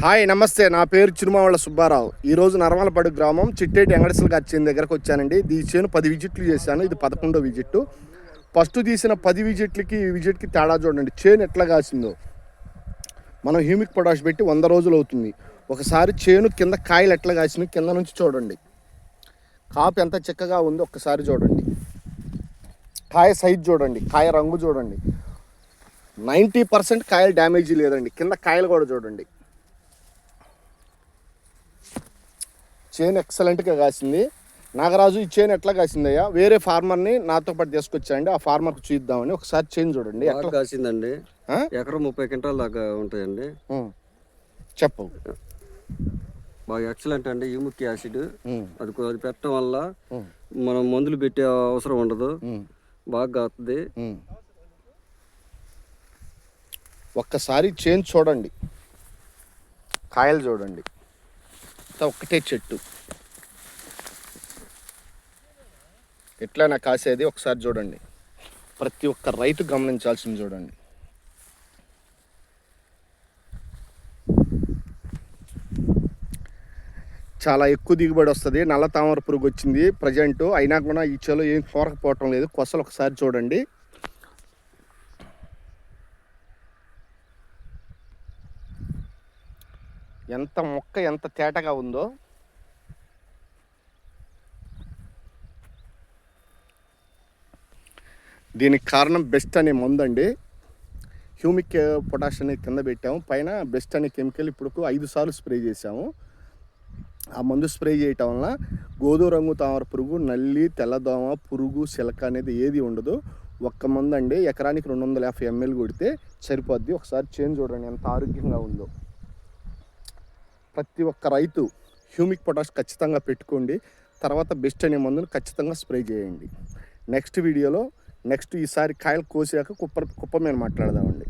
Hi నమస్తే, నా పేరు చిరుమావళ్ళ సుబ్బారావు. ఈరోజు నరమలపాడు గ్రామం చిట్టేటి వెంకటేశ్వర గారి చేను దగ్గరకు వచ్చానండి. ఈ చేను 10 విజిట్లు చేశాను. ఇది 11వ విజిట్. ఫస్ట్ తీసిన 10 విజిట్లకి ఈ విజిట్కి తేడా చూడండి. చేను ఎట్లా కాసిందో. మనం హ్యూమిక్ పొటాష్ పెట్టి 100 రోజులు అవుతుంది. ఒకసారి చేను కింద కాయలు ఎట్లా కాసినాయి కింద నుంచి చూడండి. కాపు ఎంత చక్కగా ఉందో ఒక్కసారి చూడండి. కాయ సైజ్ చూడండి, కాయ రంగు చూడండి. 90% కాయలు డ్యామేజీ లేదండి. కింద కాయలు కూడా చూడండి. చేను ఎక్సలెంట్గా కాసింది. నాగరాజు, ఈ చేను ఎట్లా కాసిందయ్యా? వేరే ఫార్మర్ని నాతో పాటు తీసుకొచ్చాండి. ఆ ఫార్మర్కి చూద్దామని. ఒకసారి చేను చూడండి ఎట్లా కాసిందండి. ఎకరం 30 క్వింటాల దాకా ఉంటాయండి. చెప్పు. బాగా ఎక్సలెంట్ అండి. హ్యూమిక్ యాసిడ్ అది పెట్టడం వల్ల మనం మందులు పెట్టే అవసరం ఉండదు. బాగా కాస్తుంది. ఒక్కసారి చేను చూడండి, కాయలు చూడండి. ఒక్కటే చెట్టు ఎట్లా నా కాసేది ఒకసారి చూడండి. ప్రతి ఒక్క రైతు గమనించాల్సింది చూడండి. చాలా ఎక్కువ దిగుబడి వస్తుంది. నల్ల తామర పురుగు వచ్చింది ప్రజెంట్. అయినా కూడా ఈ చేలో ఏం కోరకపోవటం లేదు. కొసలు ఒకసారి చూడండి. ఎంత మొక్క ఎంత తేటగా ఉందో. దీనికి కారణం బెస్ట్ అనే మందండి. హ్యూమిక్ పొటాష్ అనేది కింద పెట్టాము, పైన బెస్ట్ అనే కెమికల్ ఇప్పుడు 5 సార్లు స్ప్రే చేసాము. ఆ మందు స్ప్రే చేయటం వలన గోధుమ రంగు తామర పురుగు, నల్లి, తెల్లదోమ, పురుగు, సిలక అనేది ఏది ఉండదు. ఒక్క మందు అండి. ఎకరానికి 250 ml కొడితే సరిపోద్ది. ఒకసారి చేంజ్ చూడండి ఎంత ఆరోగ్యంగా ఉందో. ప్రతి ఒక్క రైతు హ్యూమిక్ పొటాష్ ఖచ్చితంగా పెట్టుకోండి. తర్వాత బెస్ట్ అనే మందును ఖచ్చితంగా స్ప్రే చేయండి. నెక్స్ట్ వీడియోలో ఈసారి కాయలు కోసాక కుప్ప మీద మాట్లాడదామండి.